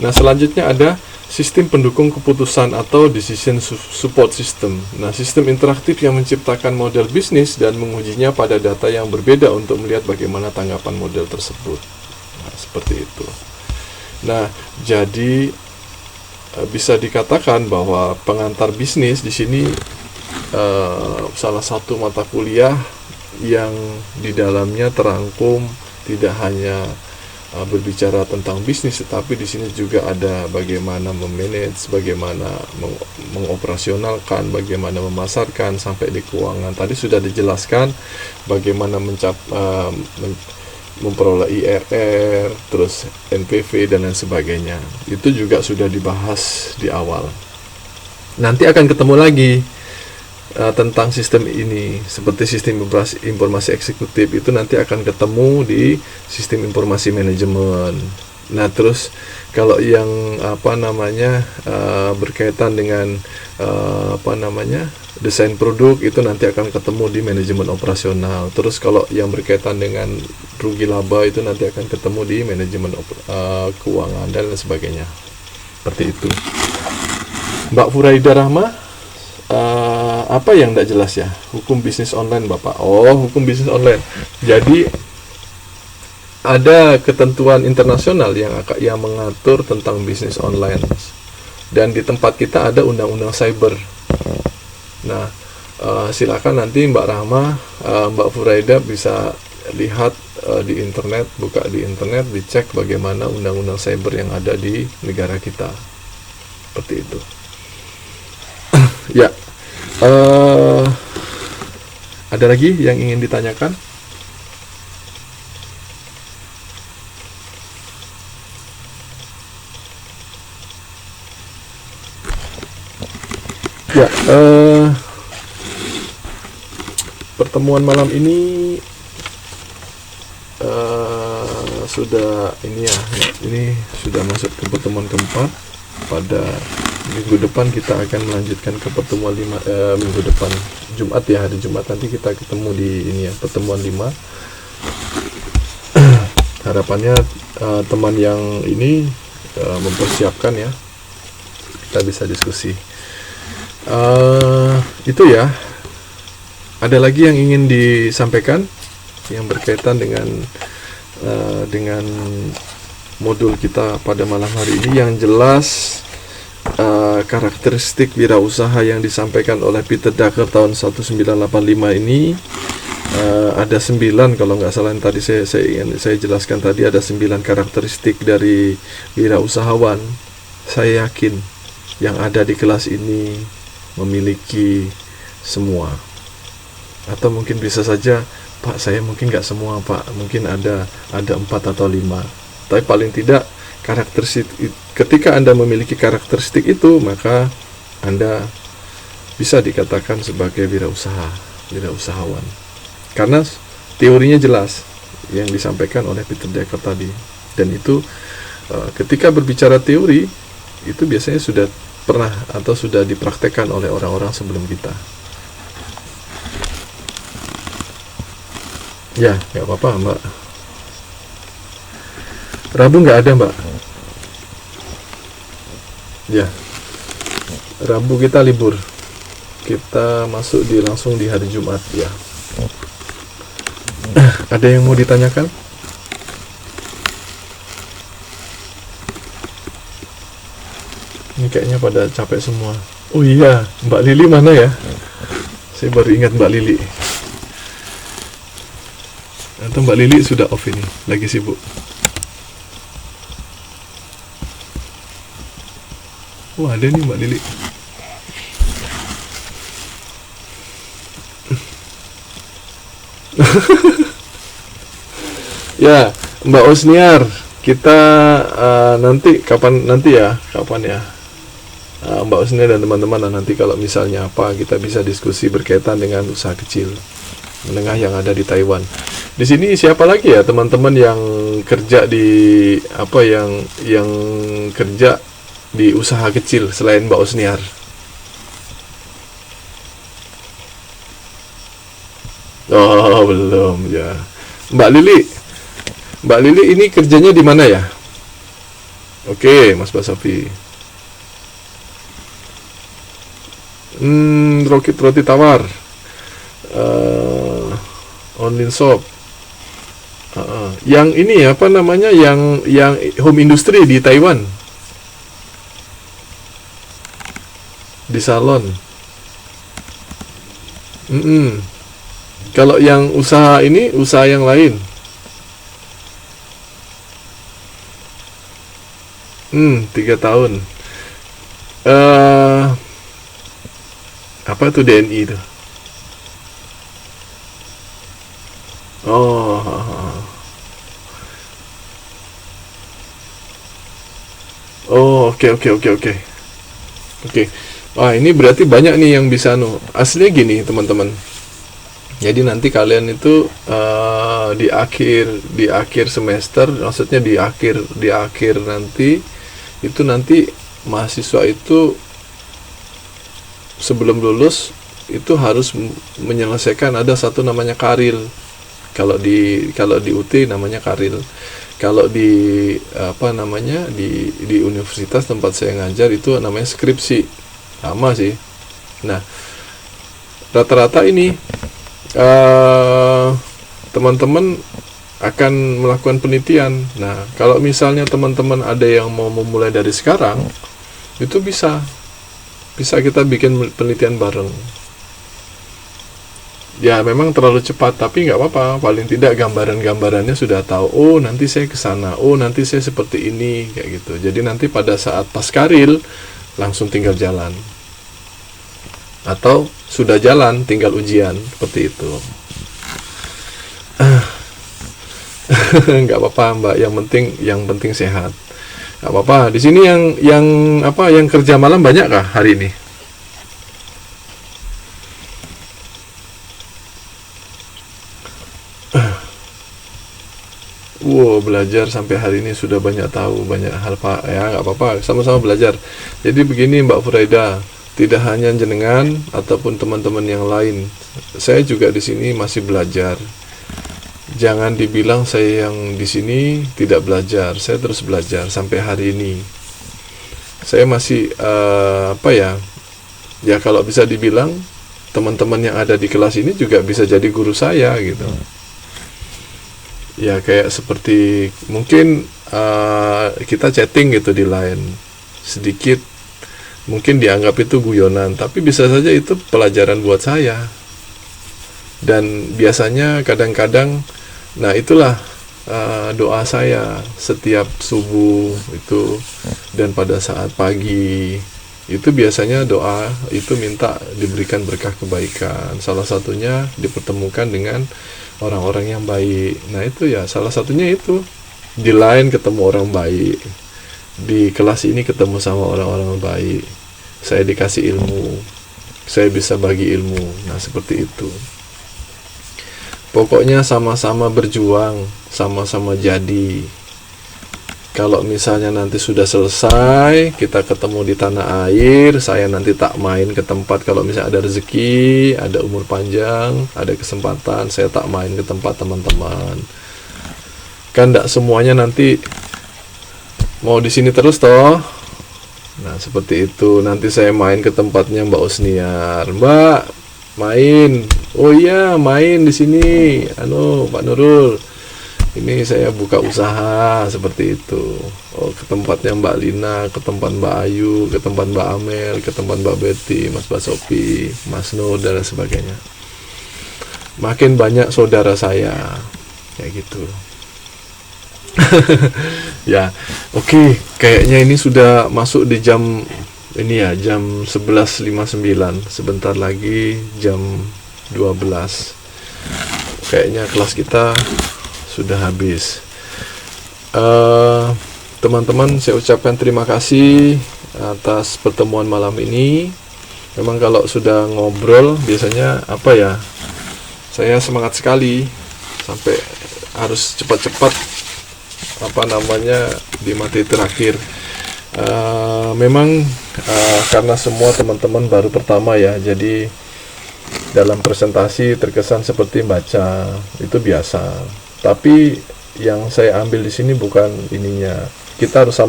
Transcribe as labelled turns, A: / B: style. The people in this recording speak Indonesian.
A: Nah, selanjutnya ada sistem pendukung keputusan atau decision support system. Nah, sistem interaktif yang menciptakan model bisnis dan mengujinya pada data yang berbeda untuk melihat bagaimana tanggapan model tersebut. Nah, seperti itu. Nah, jadi bisa dikatakan bahwa pengantar bisnis di sini salah satu mata kuliah yang di dalamnya terangkum tidak hanya berbicara tentang bisnis, tetapi di sini juga ada bagaimana memanage, bagaimana mengoperasionalkan, bagaimana memasarkan sampai di keuangan. Tadi sudah dijelaskan bagaimana memperoleh IRR, terus NPV dan lain sebagainya. Itu juga sudah dibahas di awal. Nanti akan ketemu lagi tentang sistem ini, seperti sistem informasi eksekutif itu nanti akan ketemu di sistem informasi manajemen. Nah, terus kalau yang berkaitan dengan desain produk itu nanti akan ketemu di manajemen operasional. Terus kalau yang berkaitan dengan rugi laba itu nanti akan ketemu di manajemen keuangan dan lain sebagainya. Seperti itu. Mbak Furaida Rahma, apa yang tidak jelas ya? Hukum bisnis online, Bapak. Oh, hukum bisnis online. Jadi ada ketentuan internasional yang mengatur tentang bisnis online. Dan di tempat kita ada undang-undang cyber. Nah, silakan nanti Mbak Rahma, Mbak Furaida bisa lihat di internet, buka di internet, dicek bagaimana undang-undang cyber yang ada di negara kita. Seperti itu. Ya. Ada lagi yang ingin ditanyakan? Ya, pertemuan malam ini sudah ini sudah masuk ke pertemuan keempat. Pada minggu depan kita akan melanjutkan ke pertemuan minggu depan Jumat ya, hari Jumat nanti kita ketemu di pertemuan 5. Harapannya teman yang ini mempersiapkan ya, kita bisa diskusi. Itu ya. Ada lagi yang ingin disampaikan yang berkaitan dengan modul kita pada malam hari ini. Yang jelas karakteristik wirausaha yang disampaikan oleh Peter Drucker tahun 1985 ini ada 9 kalau nggak salah yang tadi saya jelaskan tadi, ada 9 karakteristik dari wirausahawan. Saya yakin yang ada di kelas ini memiliki semua, atau mungkin bisa saja, Pak, saya mungkin nggak semua, Pak, mungkin ada 4 atau 5. Tapi paling tidak karakteristik, ketika Anda memiliki karakteristik itu, maka Anda bisa dikatakan sebagai wirausahawan. Karena teorinya jelas yang disampaikan oleh Peter Drucker tadi. Dan itu ketika berbicara teori, itu biasanya sudah pernah atau sudah dipraktekkan oleh orang-orang sebelum kita. Ya, nggak apa-apa, Mbak. Rabu nggak ada, Mbak. Ya, Rabu kita libur. Kita masuk langsung di hari Jumat ya. Ada yang mau ditanyakan? Ini kayaknya pada capek semua. Oh iya, Mbak Lili mana ya? Saya baru ingat Mbak Lili. Atau Mbak Lili sudah off ini, lagi sibuk. Oh, ada nih Mbak Lili. Ya, Mbak Osniar, kita kapan ya? Mbak Osniar dan teman-teman, nanti kalau misalnya kita bisa diskusi berkaitan dengan usaha kecil menengah yang ada di Taiwan. Di sini siapa lagi ya teman-teman yang kerja di yang kerja di usaha kecil selain Mbak Osniar? Oh, belum ya. Mbak Lili ini kerjanya di mana ya? Oke, Mas Basafi. Roti tawar. Online shop. Yang ini apa namanya, yang home industry di Taiwan, di salon. Kalau yang usaha ini, usaha yang lain. 3 tahun. Apa itu DNI itu? Oh, oh, oke, oke, oke, oke, oke. Wah, ini berarti banyak nih yang bisa aslinya gini, teman-teman. Jadi nanti kalian itu di akhir semester, maksudnya di akhir nanti itu, nanti mahasiswa itu sebelum lulus itu harus menyelesaikan, ada satu namanya karil. Kalau di UT namanya karil. Kalau di apa namanya, di universitas tempat saya ngajar itu namanya skripsi. Sama sih. Nah, rata-rata ini teman-teman akan melakukan penelitian. Nah, kalau misalnya teman-teman ada yang mau memulai dari sekarang, itu bisa kita bikin penelitian bareng. Ya, memang terlalu cepat, tapi nggak apa-apa. Paling tidak gambarannya sudah tahu. Oh, nanti saya ke sana. Oh, nanti saya seperti ini, kayak gitu. Jadi nanti pada saat pas karil langsung tinggal jalan. Atau sudah jalan tinggal ujian, seperti itu. Nggak apa-apa, Mbak. Yang penting sehat. Nggak apa-apa. Di sini yang kerja malam banyak kah hari ini? Wow, belajar sampai hari ini sudah banyak tahu banyak hal, Pak. Ya, nggak apa-apa, sama-sama belajar. Jadi begini, Mbak Furaida, tidak hanya jenengan ataupun teman-teman yang lain, saya juga di sini masih belajar. Jangan dibilang saya yang di sini tidak belajar. Saya terus belajar sampai hari ini. Saya masih ya kalau bisa dibilang teman-teman yang ada di kelas ini juga bisa jadi guru saya gitu. Ya, kayak seperti mungkin kita chatting gitu di line sedikit, mungkin dianggap itu guyonan, tapi bisa saja itu pelajaran buat saya. Dan biasanya kadang-kadang, nah itulah doa saya setiap subuh itu, dan pada saat pagi itu biasanya doa itu minta diberikan berkah kebaikan. Salah satunya dipertemukan dengan orang-orang yang baik. Nah itu ya, salah satunya itu di line ketemu orang baik, di kelas ini ketemu sama orang-orang baik, saya dikasih ilmu, saya bisa bagi ilmu. Nah seperti itu. Pokoknya sama-sama berjuang, sama-sama jadi. Kalau misalnya nanti sudah selesai, kita ketemu di tanah air, saya nanti tak main ke tempat. Kalau misalnya ada rezeki, ada umur panjang, ada kesempatan, saya tak main ke tempat teman-teman. Kan tidak semuanya nanti mau di sini terus toh. Nah seperti itu. Nanti saya main ke tempatnya Mbak Osniar. Mbak, main. Oh iya, main di sini. Pak Nurul. Ini saya buka usaha, seperti itu. Oh, ke tempatnya Mbak Lina, ke tempat Mbak Ayu, ke tempat Mbak Amel, ke tempat Mbak Betty, Mas Basopi, Mas Nur, dan sebagainya. Makin banyak saudara saya, kayak gitu. Ya, oke. Kayaknya ini sudah masuk di jam ini ya, jam 11.59. Sebentar lagi jam 12. Kayaknya kelas kita sudah habis. Teman-teman, saya ucapkan terima kasih atas pertemuan malam ini. Memang kalau sudah ngobrol biasanya saya semangat sekali sampai harus cepat-cepat di materi terakhir. Memang karena semua teman-teman baru pertama ya, jadi dalam presentasi terkesan seperti baca, itu biasa. Tapi yang saya ambil di sini bukan ininya. Kita harus sama